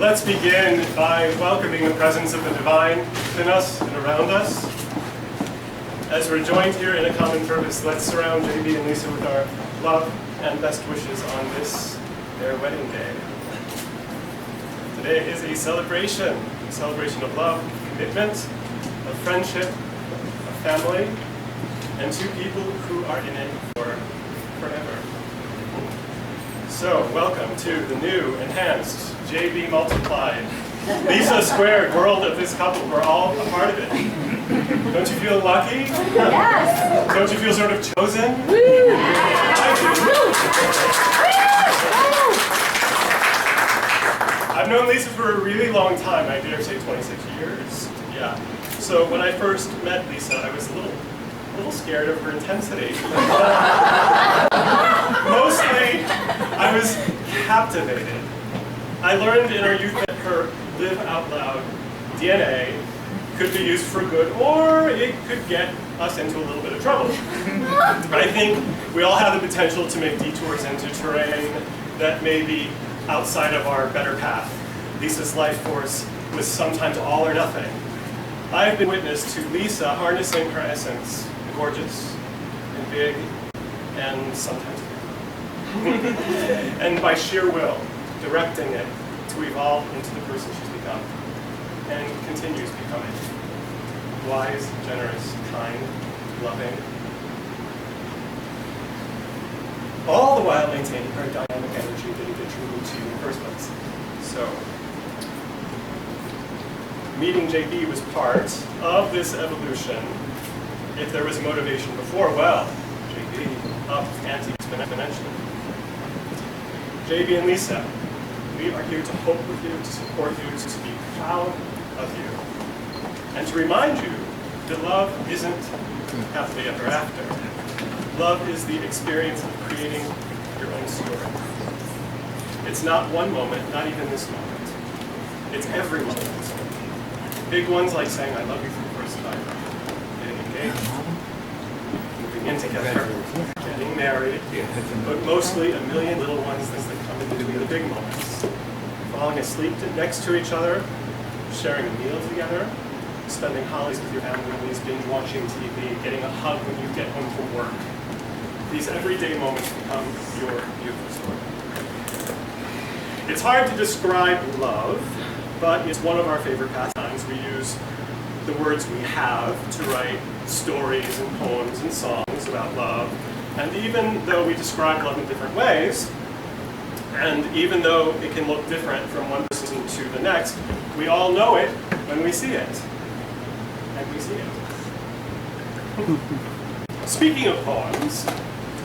Let's begin by welcoming the presence of the divine within us and around us. As we're joined here in a common purpose, let's surround JB and Lisa with our love and best wishes on this, their wedding day. Today is a celebration of love, commitment, of friendship, of family, and two people who are in it for forever. So, welcome to the new, enhanced, JB multiplied, Lisa squared world of this couple. We're all a part of it. Don't you feel lucky? Yes! Don't you feel sort of chosen? Woo! I do. I've known Lisa for a really long time, I dare say 26 years. Yeah. So when I first met Lisa, I was a little scared of her intensity. Mostly, I was captivated. I learned in our youth that her live out loud DNA could be used for good, or it could get us into a little bit of trouble. I think we all have the potential to make detours into terrain that may be outside of our better path. Lisa's life force was sometimes all or nothing. I've been witness to Lisa harnessing her essence, gorgeous and big, and sometimes and by sheer will, directing it to evolve into the person she's become and continues becoming. Wise, generous, kind, loving. All the while maintaining her dynamic energy that had attributed to you in the first place. So, meeting JB was part of this evolution. If there was a motivation before, well, JB up anti-exponentially. JB and Lisa, we are here to hope with you, to support you, to be proud of you, and to remind you that love isn't happily ever after. Love is the experience of creating your own story. It's not one moment, not even this moment. It's every moment. Big ones like saying I love you for the first time, getting engaged, moving in together, getting married, but mostly a million little ones that come in between the big moments. Falling asleep next to each other, sharing a meal together, spending holidays with your families, binge watching TV, getting a hug when you get home from work. These everyday moments become your beautiful story. It's hard to describe love, but it's one of our favorite pastimes. We use the words we have to write stories and poems and songs about love. And even though we describe love in different ways, and even though it can look different from one person to the next, we all know it when we see it. And we see it. Speaking of poems,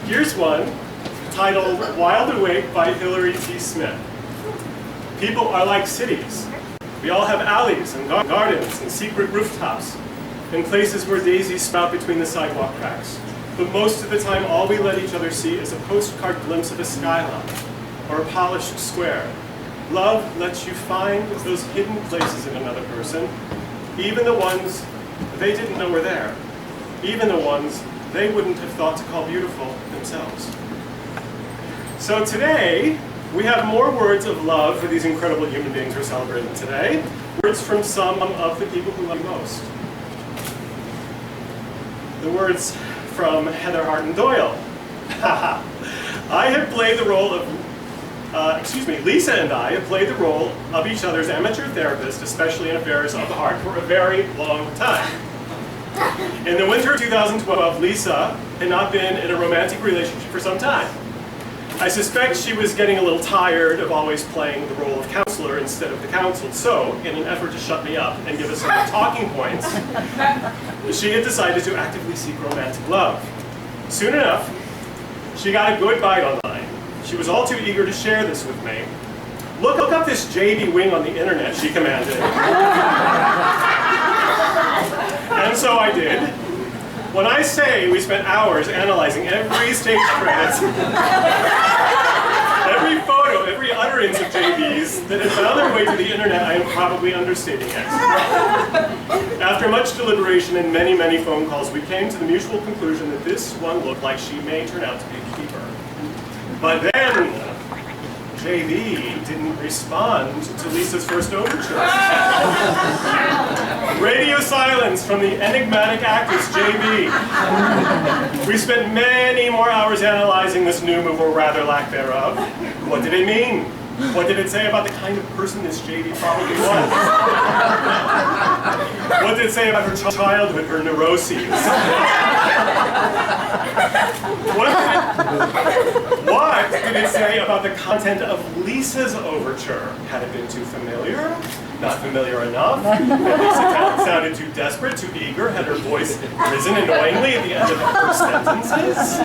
here's one titled Wild Awake by Hilary T. Smith. People are like cities. We all have alleys and gardens and secret rooftops and places where daisies sprout between the sidewalk cracks. But most of the time, all we let each other see is a postcard glimpse of a skyline or a polished square. Love lets you find those hidden places in another person, even the ones they didn't know were there, even the ones they wouldn't have thought to call beautiful themselves. So today, we have more words of love for these incredible human beings we're celebrating today. Words from some of the people who love you most. The words from Heather Harton Doyle. I have played the role of, Lisa and I have played the role of each other's amateur therapist, especially in affairs of the heart, for a very long time. In the winter of 2012, Lisa had not been in a romantic relationship for some time. I suspect she was getting a little tired of always playing the role of counselor instead of the counseled, so in an effort to shut me up and give us some talking points, she had decided to actively seek romantic love. Soon enough, she got a good bite online. She was all too eager to share this with me. Look up this JB wing on the internet, she commanded. And so I did. When I say we spent hours analyzing every stage credit, every photo, every utterance of JB's that had found their way to the internet, I am probably understating it. After much deliberation and many, many phone calls, we came to the mutual conclusion that this one looked like she may turn out to be a keeper. But then, JB didn't respond to Lisa's first overture. Radio silence from the enigmatic actress JB. We spent many more hours analyzing this new move, or rather lack thereof. What did it mean? What did it say about the kind of person this JB probably was? What did it say about her childhood, her neuroses? What did it say about the content of Lisa's overture? Had it been too familiar? Not familiar enough? Had Lisa sounded too desperate, too eager? Had her voice risen annoyingly at the end of her sentences?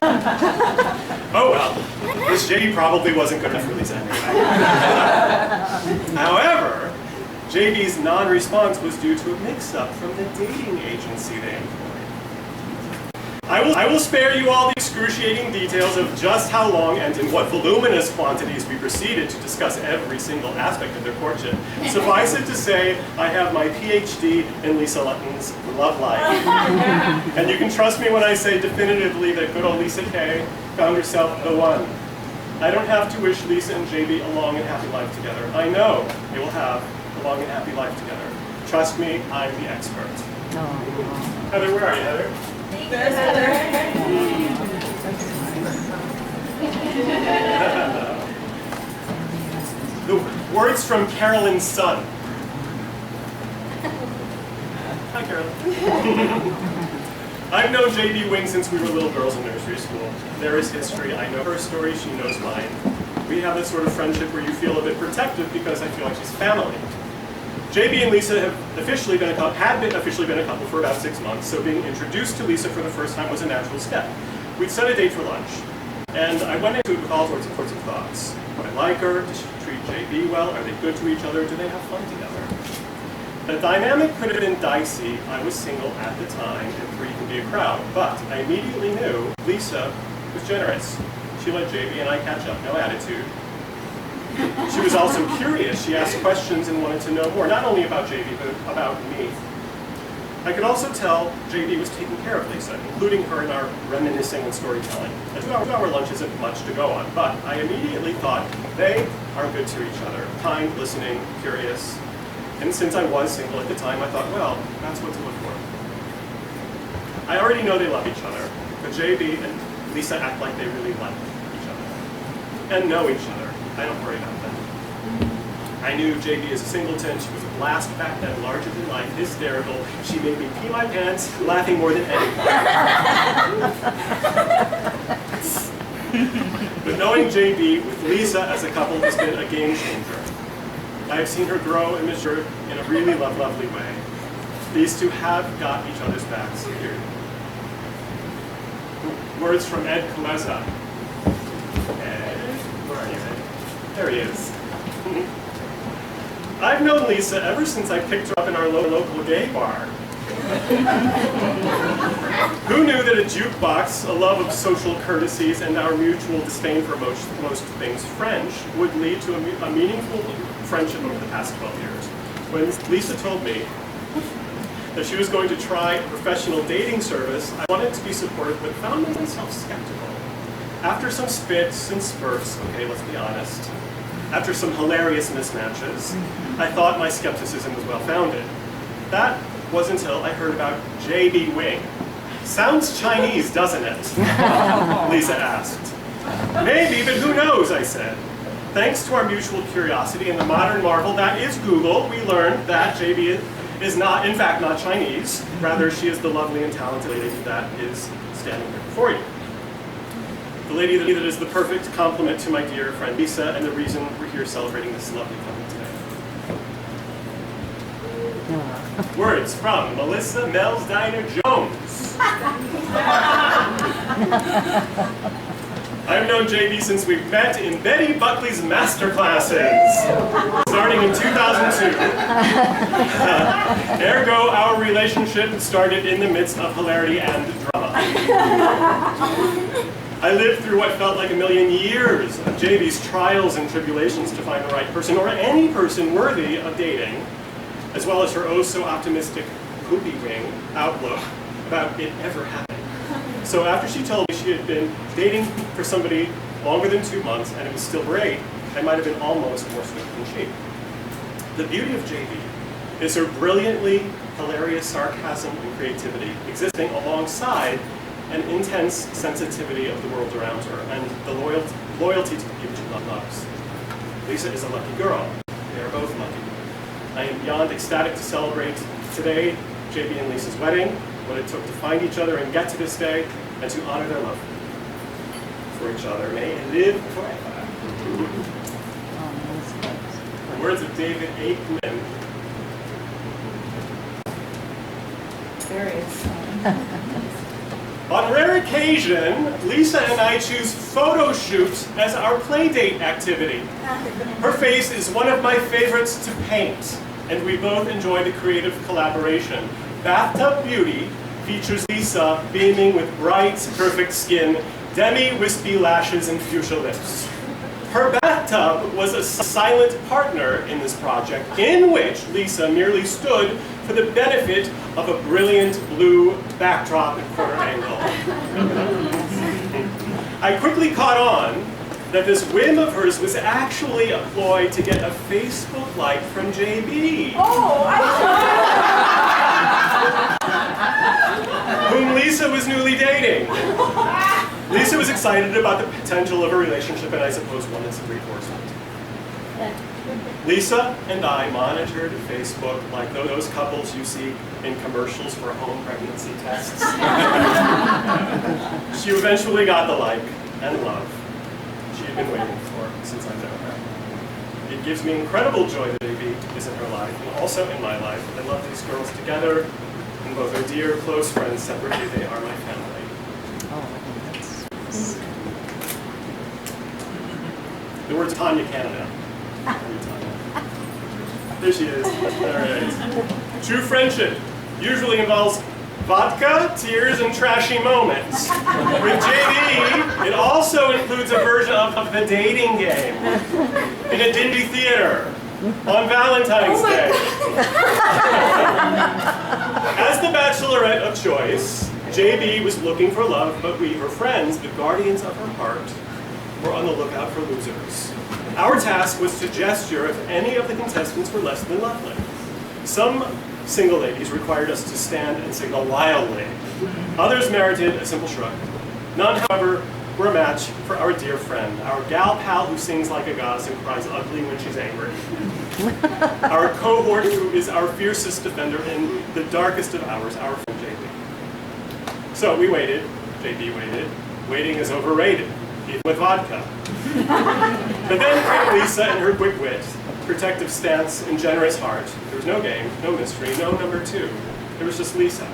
Oh well, this JB probably wasn't good enough for Lisa anyway. However, JB's non-response was due to a mix-up from the dating agency they employed. I will spare you all the excruciating details of just how long and in what voluminous quantities we proceeded to discuss every single aspect of their courtship. Suffice it to say, I have my PhD in Lisa Lutton's love life. And you can trust me when I say definitively that good old Lisa Kay found herself the one. I don't have to wish Lisa and JB a long and happy life together. I know they will have a long and happy life together. Trust me, I'm the expert. Heather, where are you, Heather? There's Heather. The words from Carolyn's son. Hi, Carolyn. I've known JB Wing since we were little girls in nursery school. There is history. I know her story, she knows mine. We have this sort of friendship where you feel a bit protective because I feel like she's family. JB and Lisa had officially been a couple for about 6 months, so being introduced to Lisa for the first time was a natural step. We'd set a date for lunch, and I went into it with all sorts of thoughts. Would I like her? Does she treat JB well? Are they good to each other? Do they have fun together? The dynamic could have been dicey. I was single at the time, and 3 can be a crowd, but I immediately knew Lisa was generous. She let JB and I catch up, no attitude. She was also curious. She asked questions and wanted to know more, not only about JB, but about me. I could also tell JB was taking care of Lisa, including her in our reminiscing and storytelling. A 2-hour lunch isn't much to go on, but I immediately thought they are good to each other, kind, listening, curious. And since I was single at the time, I thought, well, that's what to look for. I already know they love each other, but JB and Lisa act like they really like each other and know each other. I don't worry about that. I knew JB as a singleton. She was a blast back then, larger than life, hysterical. She made me pee my pants, laughing more than anyone. But knowing JB with Lisa as a couple has been a game changer. I have seen her grow and mature in a really lovely way. These two have got each other's backs here. Words from Ed Kuleza. Ed, where are you, Ed? There he is. I've known Lisa ever since I picked her up in our local gay bar. Who knew that a jukebox, a love of social courtesies, and our mutual disdain for most things French would lead to a meaningful friendship over the past 12 years. When Lisa told me that she was going to try a professional dating service, I wanted to be supportive, but found myself skeptical. After some spits and spurts, okay, let's be honest, after some hilarious mismatches, I thought my skepticism was well-founded. That was until I heard about JB Wing. Sounds Chinese, doesn't it? Lisa asked. Maybe, but who knows, I said. Thanks to our mutual curiosity and the modern marvel that is Google, we learned that JB is not, in fact, not Chinese. Rather, she is the lovely and talented lady that is standing here before you. The lady that is the perfect complement to my dear friend Lisa, and the reason we're here celebrating this lovely couple today. Words from Melissa Mel's Diner Jones. I've known JB since we met in Betty Buckley's master classes, starting in 2002. Ergo, our relationship started in the midst of hilarity and drama. I lived through what felt like a million years of JB's trials and tribulations to find the right person, or any person worthy of dating, as well as her oh-so-optimistic poopy wing outlook about it ever happening. So after she told me she had been dating for somebody longer than 2 months, and it was still great, I might have been almost more swift than she. The beauty of JB is her brilliantly hilarious sarcasm and creativity, existing alongside an intense sensitivity of the world around her and the loyalty to the people she loves. Lisa is a lucky girl. They are both lucky. I am beyond ecstatic to celebrate today JB and Lisa's wedding, what it took to find each other and get to this day, and to honor their love for each other. May it live forever. The words of David Aikman. Very On rare occasion, Lisa and I choose photo shoots as our play date activity. Her face is one of my favorites to paint, and we both enjoy the creative collaboration. Bathtub Beauty features Lisa beaming with bright, perfect skin, demi-wispy lashes, and fuchsia lips. Her bathtub was a silent partner in this project, in which Lisa merely stood for the benefit of a brilliant blue backdrop at quarter angle. I quickly caught on that this whim of hers was actually a ploy to get a Facebook like from JB. Whom Lisa was newly dating. Lisa was excited about the potential of a relationship, and I suppose wanted some reinforcement. Lisa and I monitored Facebook like those couples you see in commercials for home pregnancy tests. She eventually got the like and love she had been waiting for since I've known her. It gives me incredible joy that JB is in her life, and also in my life. I love these girls together, and both are dear, close friends. Separately, they are my family. The words of Tanya Canada. There she is. All right. True friendship usually involves vodka, tears, and trashy moments. With JB, it also includes a version of the dating game in a dingy theater on Valentine's Day. As the bachelorette of choice, JB was looking for love, but we, her friends, the guardians of her heart, were on the lookout for losers. Our task was to gesture if any of the contestants were less than lovely. Some single ladies required us to stand and signal wildly. Others merited a simple shrug. None, however, were a match for our dear friend, our gal pal who sings like a goddess and cries ugly when she's angry. Our cohort who is our fiercest defender in the darkest of hours, our friend JB. So we waited, JB waited. Waiting is overrated, even with vodka. But then came Lisa and her quick wit, protective stance, and generous heart. There was no game, no mystery, no number two. There was just Lisa.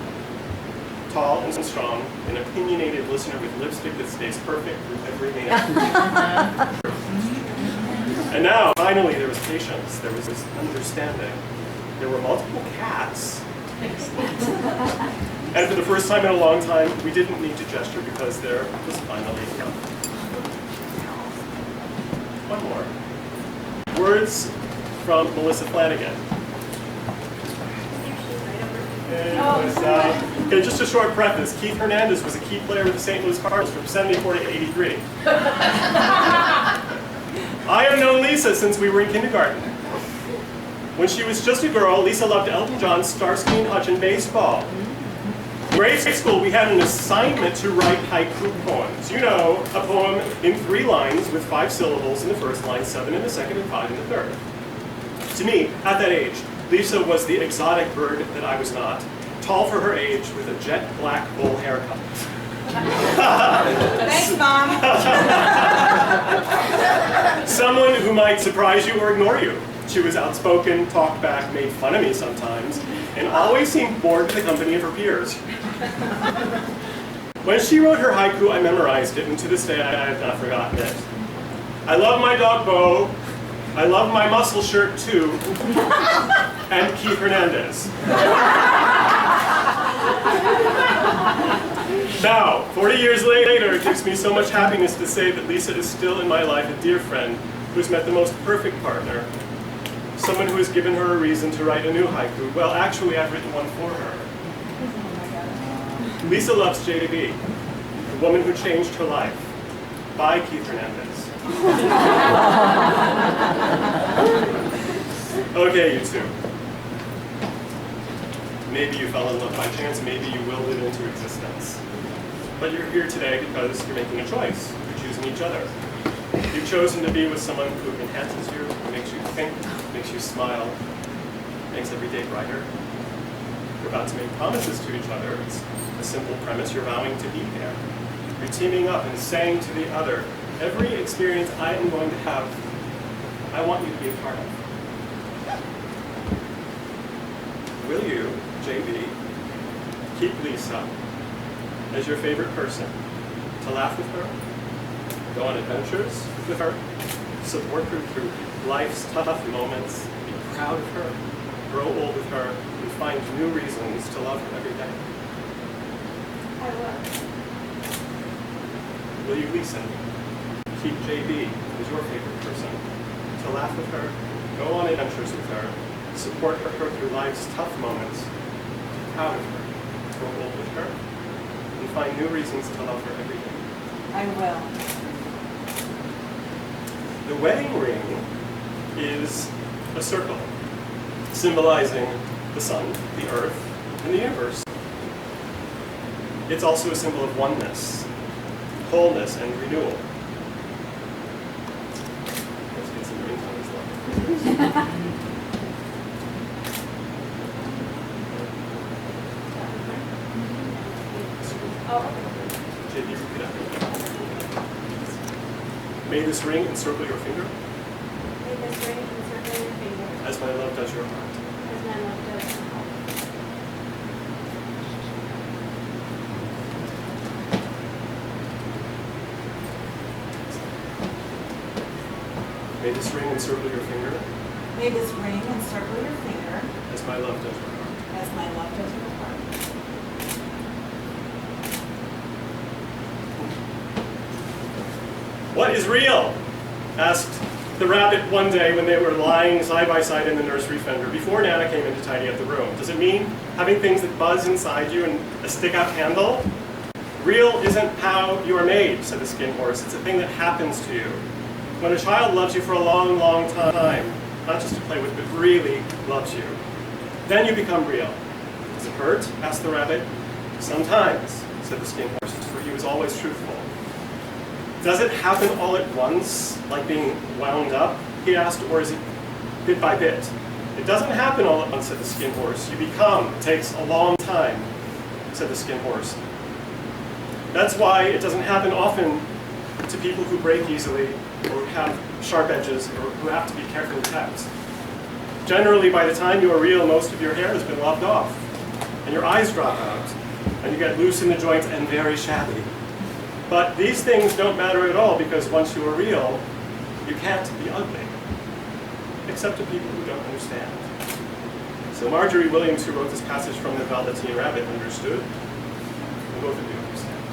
Tall and strong, an opinionated listener with lipstick that stays perfect through every meal. And now, finally, there was patience. There was this understanding. There were multiple cats. And for the first time in a long time, we didn't need to gesture because there was finally love. One more. Words from Melissa Flanagan. Okay, just a short preface. Keith Hernandez was a key player with the St. Louis Cardinals from 74 to 83. I have known Lisa since we were in kindergarten. When she was just a girl, Lisa loved Elton John, Starsky and Hutch, and baseball. In grade school, we had an assignment to write haiku poems. You know, a poem in 3 lines with 5 syllables in the first line, 7 in the second, and 5 in the third. To me, at that age, Lisa was the exotic bird that I was not, tall for her age with a jet black bowl haircut. Thanks, Mom. Someone who might surprise you or ignore you. She was outspoken, talked back, made fun of me sometimes, and always seemed bored with the company of her peers. When she wrote her haiku, I memorized it, and to this day I have not forgotten it. I love my dog Bo. I love my muscle shirt too. And Keith Hernandez. Now, 40 years later, it gives me so much happiness to say that Lisa is still in my life, a dear friend who's met the most perfect partner. Someone who has given her a reason to write a new haiku. Well, actually, I've written one for her. Lisa loves JB, the woman who changed her life. By Keith Hernandez. Okay, you two. Maybe you fell in love by chance, maybe you willed it into existence. But you're here today because you're making a choice. You're choosing each other. You've chosen to be with someone who enhances you, who makes you think, makes you smile, makes every day brighter. You're about to make promises to each other. It's a simple premise. You're vowing to be there. You're teaming up and saying to the other, every experience I am going to have, I want you to be a part of. Will you, JB, keep Lisa as your favorite person, to laugh with her, go on adventures with her, support her through life's tough moments, be proud of her, grow old with her, and find new reasons to love her every day? I will. Will you, Lisa, keep JB as your favorite person, to laugh with her, go on adventures with her, support her through life's tough moments, be proud of her, grow old with her, and find new reasons to love her every day? I will. The wedding ring is a circle, symbolizing the sun, the earth, and the universe. It's also a symbol of oneness, wholeness, and renewal. Let's get some rings on this one. Oh, JB, repeat after me. May this ring encircle your finger May this ring encircle your finger, as my love does your heart. as my love does your heart. May this ring encircle your finger may this ring encircle your finger as my love does your heart. as my love does your heart. What is real? Asked the rabbit one day when they were lying side by side in the nursery fender before Nana came in to tidy up the room. Does it mean having things that buzz inside you and a stick-out handle? Real isn't how you are made, said the skin horse. It's a thing that happens to you. When a child loves you for a long, long time, not just to play with, but really loves you, then you become real. Does it hurt? Asked the rabbit. Sometimes, said the skin horse, for he was always truthful. Does it happen all at once, like being wound up, he asked, or is it bit by bit? It doesn't happen all at once, said the skin horse. You become. It takes a long time, said the skin horse. That's why it doesn't happen often to people who break easily, or have sharp edges, or who have to be carefully kept. Generally, by the time you are real, most of your hair has been lopped off, and your eyes drop out, and you get loose in the joints and very shabby. But these things don't matter at all, because once you are real, you can't be ugly, except to people who don't understand. So Marjorie Williams, who wrote this passage from The Velveteen Rabbit, understood, and both of you understand.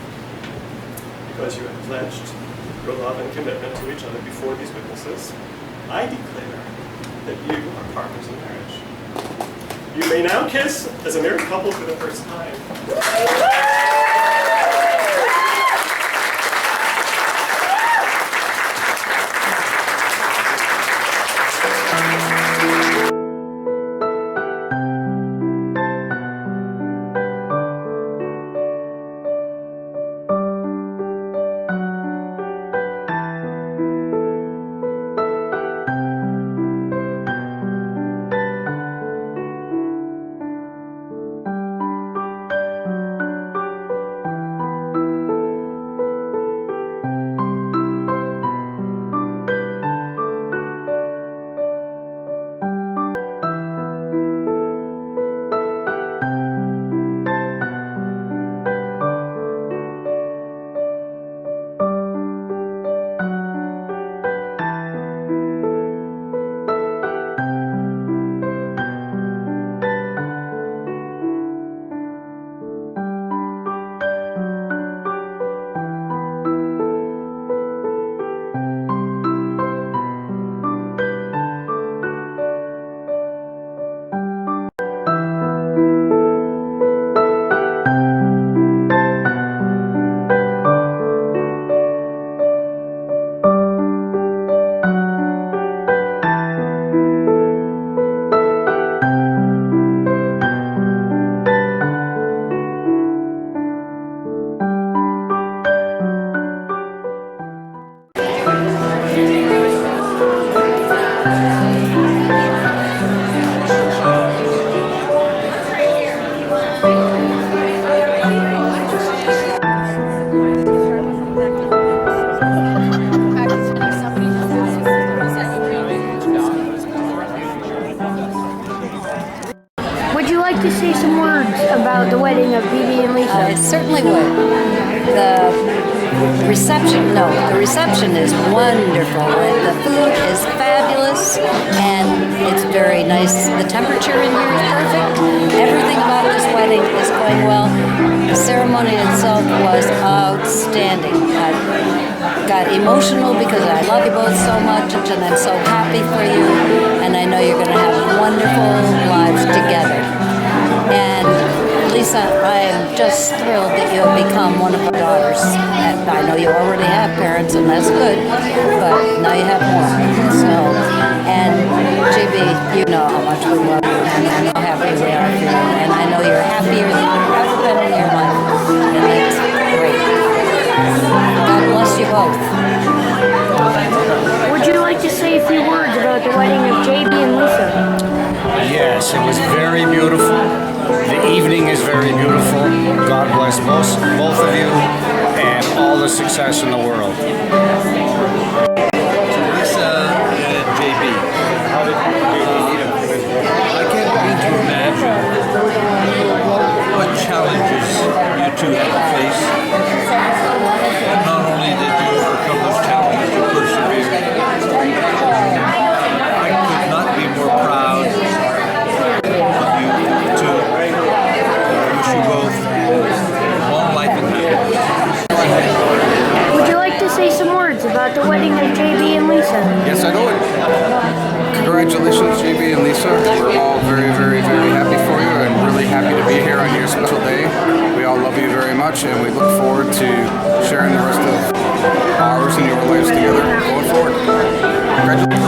Because you have pledged your love and commitment to each other before these witnesses, I declare that you are partners in marriage. You may now kiss as a married couple for the first time. about the wedding of BB and Lisa? I certainly would. The reception is wonderful. The food is fabulous, and it's very nice. The temperature in here is perfect. Everything about this wedding is going well. The ceremony itself was outstanding. I got emotional because I love you both so much, and I'm so happy for you, and I know you're going to have wonderful lives together. And Lisa, I am just thrilled that you have become one of our daughters. And I know you already have parents, and that's good, but now you have more. So, and JB, you know how much we love you, and how happy we are for you, and I know you're happier than you've ever been in your life, and that's great. God bless you both. Would you like to say a few words about the wedding of JB and Lisa? Yes, it was very beautiful. The evening is very beautiful. God bless both of you and all the success in the world. Lisa and JB. How did you meet him? I can't begin to imagine what challenges you two had to face. And not only did you overcome those challenges, you persevered. I could not be more proud of you two. I wish you both long life and happiness. Would you like to say some words about the wedding of JB and Lisa? Yes, I would. Congratulations, JB and Lisa. We're all very, very, very happy for you and really happy to be here on your special day. We all love you very much, and we look forward to sharing the rest of ours and your lives together going forward. Congratulations.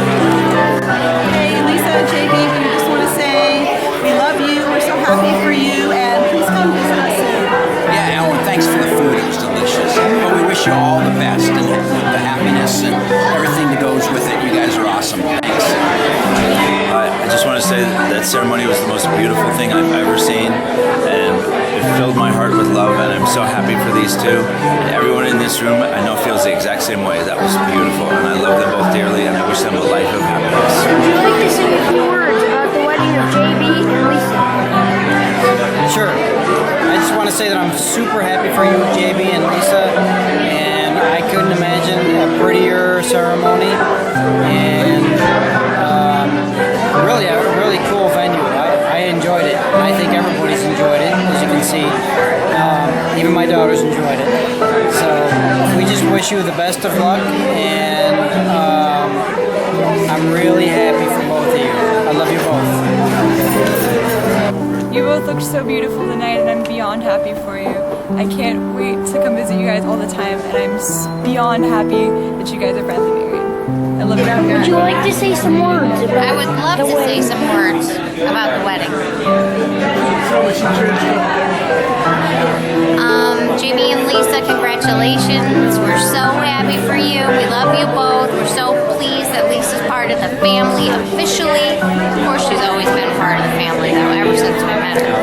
Hey, Lisa and JB, we just want to say we love you, we're so happy for you, and please come visit us soon. Yeah, Alan, thanks for the food. It was delicious. But we wish you all the best and the happiness and everything that goes with it. You guys are awesome. Thanks. I just want to say that ceremony was the most beautiful thing I've ever seen, and it filled my heart with love, and I'm so happy for these two. And everyone in this room I know feels the exact same way. That was beautiful, and I love them both dearly, and I wish them a life of happiness. Would you like to say a few words about the wedding of JB and Lisa? Sure. I just want to say that I'm super happy for you, JB and Lisa, and I couldn't imagine a prettier ceremony, and really a really cool venue. I enjoyed it. I think everybody's enjoyed it, as you can see. Even my daughters enjoyed it. So we just wish you the best of luck, and I'm really happy for both of you. I love you both. You both look so beautiful tonight, and I'm beyond happy for you. I can't wait to come visit you guys all the time, and I'm beyond happy that you guys are finally married. I love you. Would you like to say some words about I would love the to wedding? say some words about the wedding. Jamie and Lisa, congratulations. We're so happy for you. We love you both. We're so pleased that Lisa's part of the family officially. Of course, she's always been part of the family, though, ever since we met her.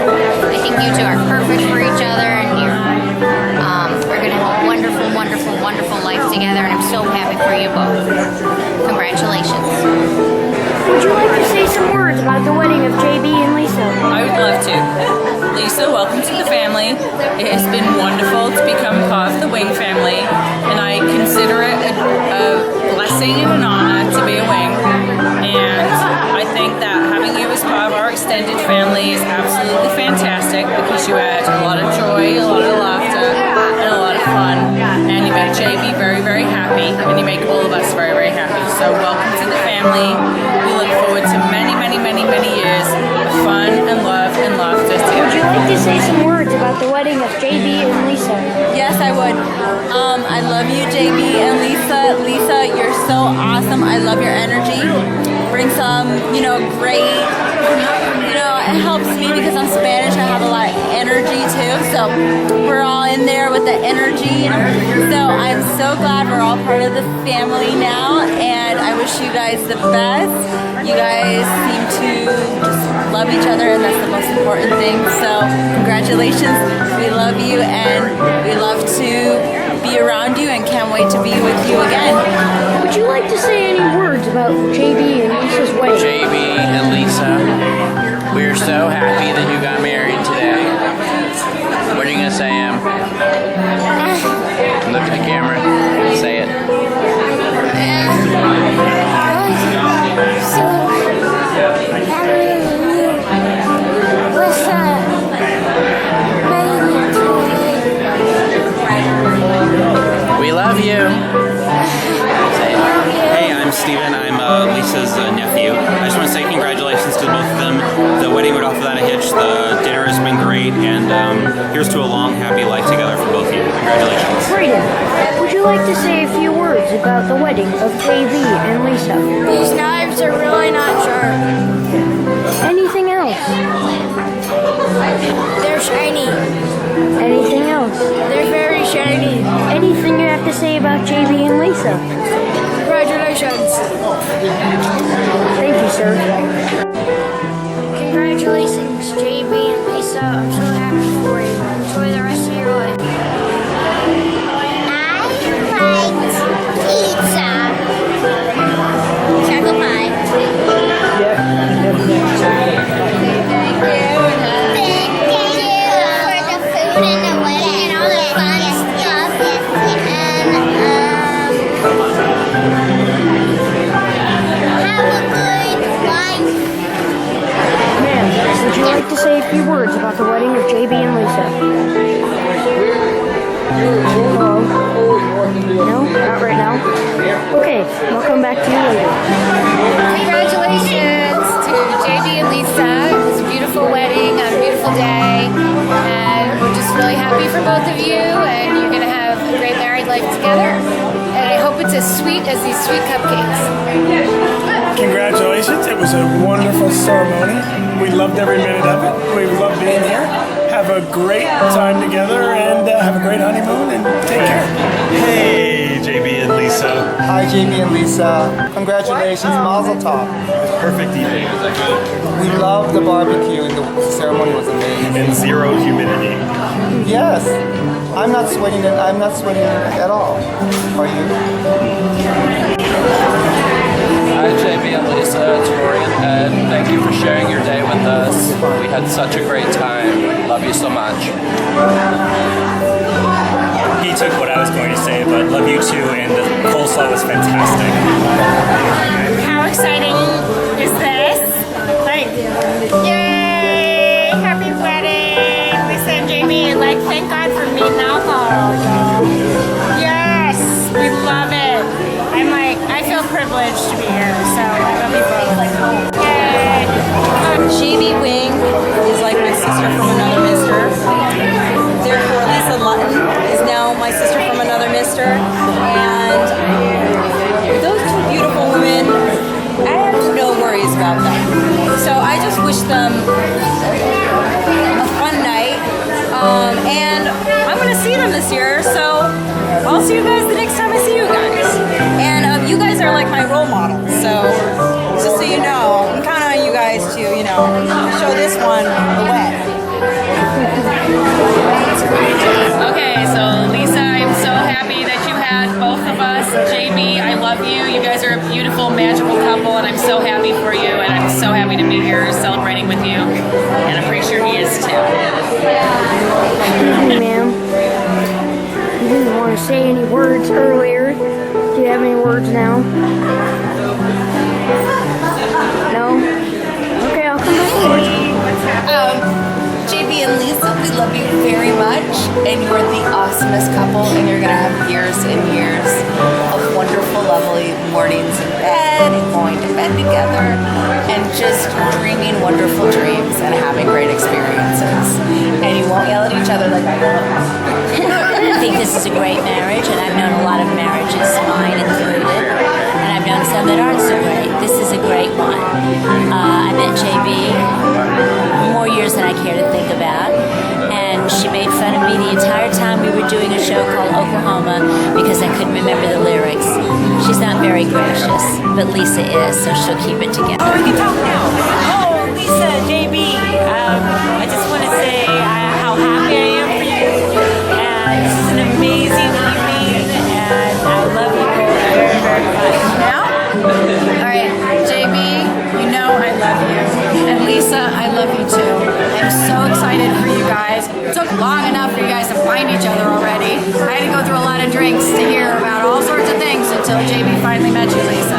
I think you two are perfect for each other, and we're going to have a wonderful, wonderful, wonderful life together, and I'm so happy for you both. Congratulations. Would you like to say some words about the wedding of JB and Lisa? I would love to. Lisa, welcome to the family. It has been wonderful to become part of the Wing family, and I consider it a blessing and an honor to be a Wing. And I think that having you as part of our extended family is absolutely fantastic because you add a lot of joy, a lot of laughter, and a lot of fun. And you make JB very, very happy, and you make all of us very, very happy. So welcome to the family. We look forward to many, many, many, many years of fun and love and laughter together. Would you like to say some words about the wedding of JB and Lisa? Yes, I would. I love you, JB and Lisa. Lisa, you're so awesome. I love your energy. Bring some, great, it helps me because I'm Spanish. I have a lot of energy too. So we're all in there with the energy. So I'm so glad we're all part of the family now, and I wish you guys the best. You guys seem to just love each other, and that's the most important thing. So congratulations. We love you, and we love to be around you, and can't wait to be with you again. Would you like to say any words about JB and Lisa's wedding? JB and Lisa, we're so happy that you got married today. Yes, I am. Look at the camera. Say it. We love you. Say it. Hey, I'm Steven. I'm Lisa's nephew. I just want to say congratulations to both of them. The wedding went off without a hitch. The dinner has been great, and here's to a long, happy life together for both of you. Congratulations. Freedom, would you like to say a few words about the wedding of JB and Lisa? These knives are really not sharp. Anything else? They're shiny. Anything else? They're very shiny. Anything you have to say about JB and Lisa? Congratulations. Thank you, sir. Congratulations, JB and Lisa. I'm so happy for you. Enjoy the rest of your life. I liked pizza. Chocolate pie. And the wedding and all the fun stuff, and have a good life. Ma'am, would you like to say a few words about the wedding of JB and Lisa? Hello? No? Not right now? Okay, I'll come back to you later. Congratulations to JB and Lisa. It was a beautiful wedding on a beautiful day. And we're just really happy for both of you, and you're going to have a great married life together. And I hope it's as sweet as these sweet cupcakes. Congratulations, it was a wonderful ceremony. We loved every minute of it. We loved being here. Have a great time together and have a great honeymoon and take care. Hey, JB and Lisa. Hi, JB and Lisa. Congratulations, Mazel Tov. Perfect evening. We loved the barbecue and the ceremony was amazing. And zero humidity. Yes. I'm not sweating at all. Are you? Hi, JB and Lisa. It's Rory and Ed. Thank you for sharing your day with us. We had such a great time. Love you so much. He took what I was going to say, but love you too, and the coleslaw was fantastic. How exciting is this? Yay! Happy wedding! Lisa and JB, thank God for meat and alcohol. Yes! We love it. I feel privileged to be here, so I love you both. Yay! JB Wing is like my sister from another mister. Therefore, Lisa Lutton is now my sister from another mister. And those two beautiful women, I have no worries about them. So I just wish them a fun night. And I'm going to see them this year, so I'll see you guys the next time I see you guys. And you guys are like my role models, so just so you know, I'm counting on you guys to, show this one the way. Okay, so Lisa, I'm so happy that you had both of us. JB, I love you. You guys are a beautiful, magical couple, and I'm so happy for you, and I'm so happy to be here celebrating with you, and I'm pretty sure he is too. Excuse me, ma'am. You didn't want to say any words earlier. Do you have any words now? No? Okay, I'll come back. JB and Lisa, we love you very much, and you're the awesomest couple, and you're going to have years and years of wonderful, lovely mornings in bed, and going to bed together, and just dreaming wonderful dreams and having great experiences. And you won't yell at each other like I will. I think this is a great marriage, and I've known a lot of marriages, mine included, and I've known some that aren't so great. This is a great one. I met JB more years than I care to think about, and she made fun of me the entire time we were doing a show called Oklahoma because I couldn't remember the lyrics. She's not very gracious, but Lisa is, so she'll keep it together. Oh, we can talk now. Oh, Lisa, JB, I just want to say how happy I am for you. This is an amazing evening, and I love you both very, very much. Now? Alright, JB, you know I love you. And Lisa, I love you too. I'm so excited for you guys. It took long enough for you guys find each other already. I had to go through a lot of drinks to hear about all sorts of things until JB finally met you, Lisa.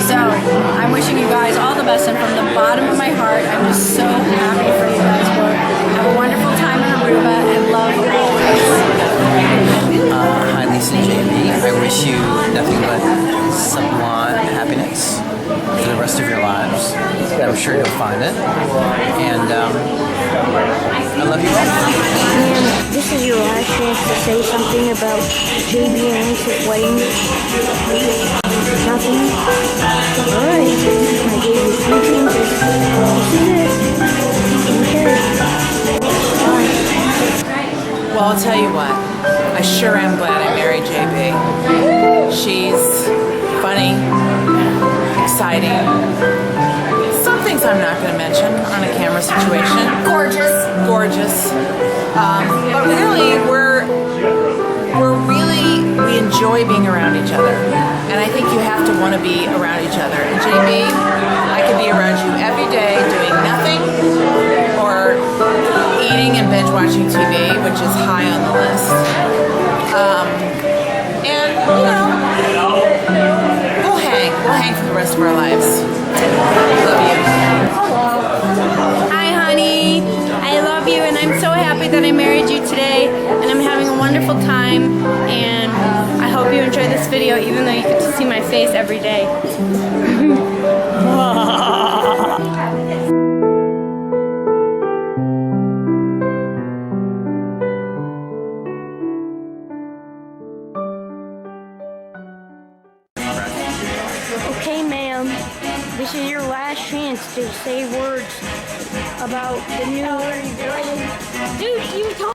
So I'm wishing you guys all the best, and from the bottom of my heart, I'm just so happy for you guys both. Have a wonderful time in Aruba, and love always. Hi, Lisa and JB. I wish you nothing but sublime happiness for the rest of your lives. I'm sure you'll find it. And I love you all. And this is your last chance to say something about JB and Lisa's wedding. Nothing? Alright. I gave you 3 chances. This is it. Okay. Bye. Well, I'll tell you what. I sure am glad I married JB. She's funny, exciting. Some things I'm not going to mention on a camera situation. Gorgeous. But really, we enjoy being around each other. And I think you have to want to be around each other. And JB, I could be around you every day doing nothing or eating and binge watching TV, which is high on the list. And, you know, we'll hang for the rest of our lives. Love you. Hi, honey. I love you, and I'm so happy that I married you today, and I'm having a wonderful time, and I hope you enjoy this video, even though you get to see my face every day. Okay, ma'am. This is your last chance to say words about the new wedding. Dude, you told